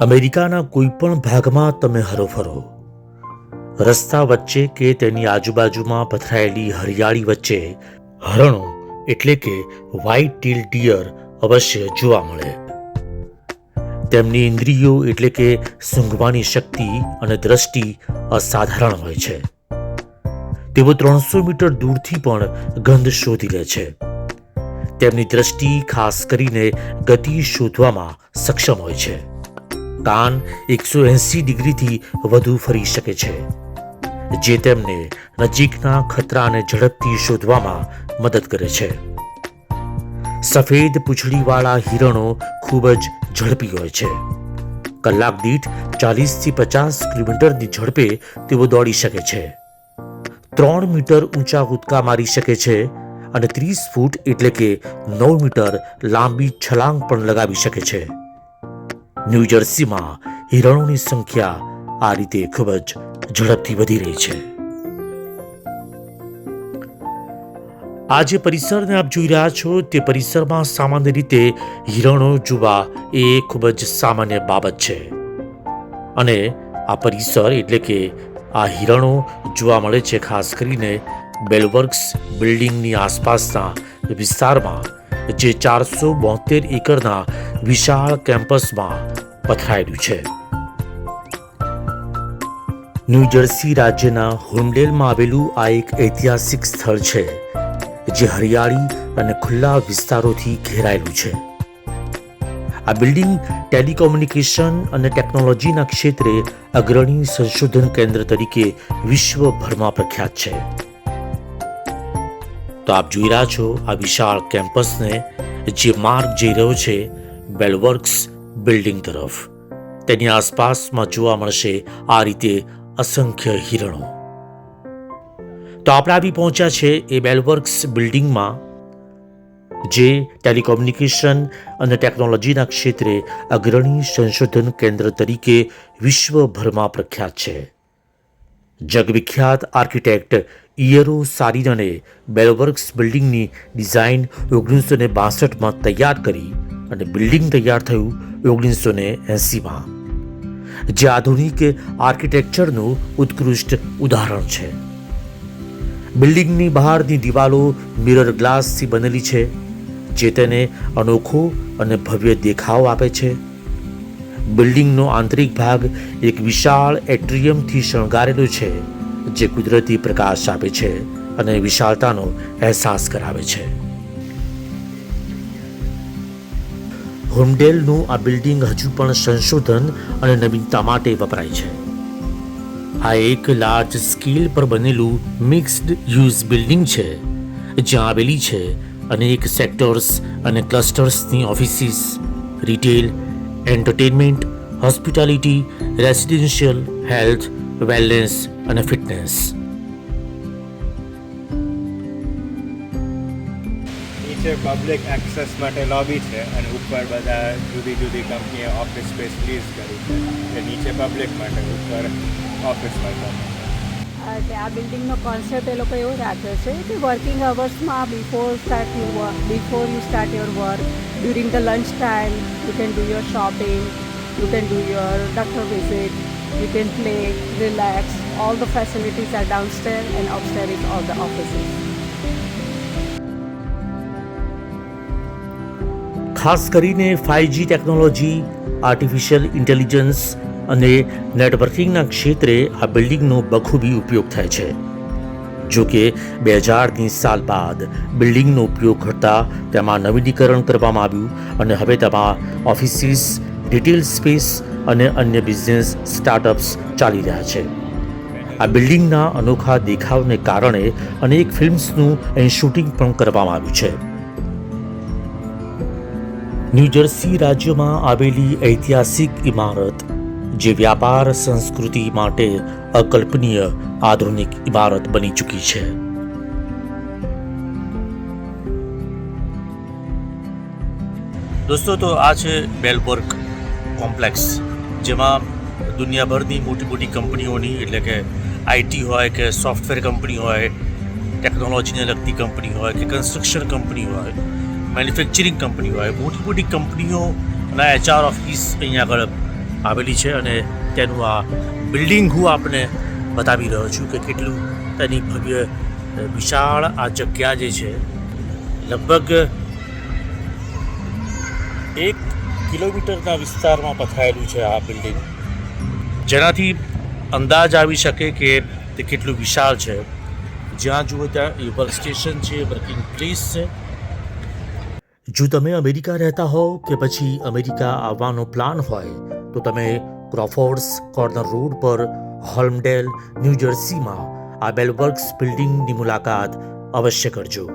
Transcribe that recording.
અમેરિકાના કોઈ પણ ભાગમાં તમે હરોફરો, રસ્તા વચ્ચે કે તેની આજુબાજુમાં પથરાયેલી હરિયાળી વચ્ચે હરણો એટલે કે વ્હાઇટ ટીલ ડિયર અવશ્ય જોવા મળે. તેમની ઇન્દ્રિયો એટલે કે સૂંઘવાની શક્તિ અને દ્રષ્ટિ અસાધારણ હોય છે. તેઓ 300 મીટર દૂરથી પણ ગંધ શોધી લે છે. તેમની દ્રષ્ટિ ખાસ કરીને ગતિ શોધવામાં સક્ષમ હોય છે. કાન 180 ડિગ્રીથી વધુ ફરી શકે છે, જે તેમને નજીકના ખતરાને ઝડપથી શોધવામાં મદદ કરે છે. સફેદ પૂંછડીવાળા હિરણો ખૂબ જ ઝડપી હોય છે. કલાક દીઠ 40થી 50 કિલોમીટરની ઝડપે તેઓ દોડી શકે છે. 3 મીટર ઊંચા કૂદકા મારી શકે છે અને 30 ફૂટ એટલે કે 9 મીટર લાંબી છલાંગ પણ લગાવી શકે છે. ન્યૂજર્સીમાં હિરણોની સંખ્યા આ રીતે ખૂબ જ ઝડપથી વધી રહી છે. આ જે પરિસરને આપ જોઈ રહ્યા છો તે પરિસરમાં સામાન્ય રીતે હિરણો જોવા એ ખૂબ જ સામાન્ય બાબત છે. અને આ પરિસર એટલે કે આ હિરણો જોવા મળે છે ખાસ કરીને બેલવર્ક્સ બિલ્ડિંગની આસપાસના વિસ્તારમાં, જે 472 એકરના વિશાળ કેમ્પસમાં પથરાયેલું છે. ન્યૂજર્સી રાજ્યના હોલ્મડેલમાં આવેલું આ એક ઐતિહાસિક સ્થળ છે, જે હરિયાળી અને ખુલ્લા વિસ્તારોથી ઘેરાયેલું છે. આ બિલ્ડિંગ ટેલિકોમ્યુનિકેશન અને ટેકનોલોજીના ક્ષેત્રે અગ્રણી સંશોધન કેન્દ્ર તરીકે વિશ્વભરમાં પ્રખ્યાત છે. તો આપ જોઈ રહ્યા છો આ વિશાળ કેમ્પસને, જે માર્ગ જઈ રહ્યો છે બેલવર્ક્સ બિલ્ડિંગ તરફ. તેની આસપાસમાં જોવા મળશે આ રીતે અસંખ્ય હિરણો. તો આપણે આવી પહોંચ્યા છે એ બેલવર્ક્સ બિલ્ડિંગમાં, જે ટેલિકોમ્યુનિકેશન અને ટેકનોલોજીના ક્ષેત્રે અગ્રણી સંશોધન કેન્દ્ર તરીકે વિશ્વભરમાં પ્રખ્યાત છે. જગવિખ્યાત આર્કિટેક્ટ ઇયરો સારિનને બેલવર્ક્સ બિલ્ડિંગની ડિઝાઇન 1962માં તૈયાર કરી અને બિલ્ડિંગ તૈયાર થયું 1980માં, જે આધુનિક આર્કિટેક્ચરનું ઉત્કૃષ્ટ ઉદાહરણ છે. બિલ્ડિંગની બહારની દિવાલો મિરર ગ્લાસથી બનેલી છે, જે તેને અનોખો અને ભવ્ય દેખાવ આપે છે. બિલ્ડિંગનો આંતરિક ભાગ એક વિશાળ એટ્રિયમથી શણગારેલો છે, જે કુદરતી પ્રકાશ આપે છે અને વિશાળતાનો અહેસાસ કરાવે છે. હોલ્મડેલનું આ બિલ્ડિંગ હજુ પણ સંશોધન અને નવીનતા માટે વપરાય છે. આ એક લાર્જ સ્કેલ પર બનેલું મિક્સ્ડ યુઝ બિલ્ડિંગ છે, જ્યાં આવેલી છે અનેક સેક્ટર્સ અને ક્લસ્ટર્સની offices, retail, entertainment, hospitality, residential, health, wellness અને ફિટનેસ. નીચે પબ્લિક એક્સેસ માટે લોબી છે અને ઉપર બધા જુદી જુદી કંપનીએ ઓફિસ સ્પેસ લીઝ કરી છે. એટલે નીચે પબ્લિક માટે, ઉપર ઓફિસ માટે. આ બિલ્ડિંગનો કોન્સેપ્ટ એ લોકો એવો રાખ્યો છે કે વર્કિંગ અવર્સમાં before you start your work, during the lunch time you can do your shopping, you can do your doctor visit, you can play, relax. All the facilities are downstairs and upstairs is all the offices. ખાસ કરીને 5G technology, artificial intelligence અને નેટવર્કિંગના ક્ષેત્રે આ બિલ્ડિંગનો બખૂબી ઉપયોગ થાય છે. જો કે 2000ની સાલ બાદ બિલ્ડિંગનો ઉપયોગ કરતાં તેમાં નવીનીકરણ કરવામાં આવ્યું અને હવે તેમાં ઓફિસીસ, રિટેલ સ્પેસ અને અન્ય બિઝનેસ સ્ટાર્ટઅપ્સ ચાલી રહ્યા છે. આ બિલ્ડિંગના અનોખા દેખાવને કારણે અનેક ફિલ્મ્સનું અહીં શૂટિંગ પણ કરવામાં આવ્યું છે. ન્યૂજર્સી રાજ્યમાં આવેલી ઐતિહાસિક ઇમારત, જે વ્યાપાર સંસ્કૃતિ માટે અકલ્પનીય આધુનિક ઇમારત બની ચૂકી છે. દોસ્તો, તો આ છે બેલવર્ક કોમ્પ્લેક્સ, જેમાં દુનિયાભરની મોટી મોટી કંપનીઓની, એટલે કે આઈટી હોય કે સોફ્ટવેર કંપની હોય, ટેકનોલોજીને લગતી કંપની હોય કે કન્સ્ટ્રક્શન કંપની હોય, મેન્યુફેક્ચરિંગ કંપની હોય, મોટી મોટી કંપનીઓના HR ઓફિસ અહીંયા આગળ આવેલી છે અને તેનું આ બિલ્ડિંગ હું આપને બતાવી રહ્યો છું કે કેટલું તેની ભવ્ય વિશાળ આ જગ્યા જે છે લગભગ 1 કિલોમીટરના વિસ્તારમાં પથરાયેલું છે આ બિલ્ડિંગ, જેનાથી અંદાજ આવી શકે કે તે કેટલું વિશાળ છે. જ્યાં જુઓ ત્યાં એ વર્ક સ્ટેશન છે, વર્કિંગ પ્લેસ છે. જો તમે અમેરિકા રહેતા હોવ કે પછી અમેરિકા આવવાનો પ્લાન હોય તો તમે ક્રોફોર્ડ્સ કોર્નર રોડ પર હોલ્મડેલ, ન્યૂ જર્સીમાં આ બેલવર્ક્સ બિલ્ડિંગની મુલાકાત અવશ્ય કરજો.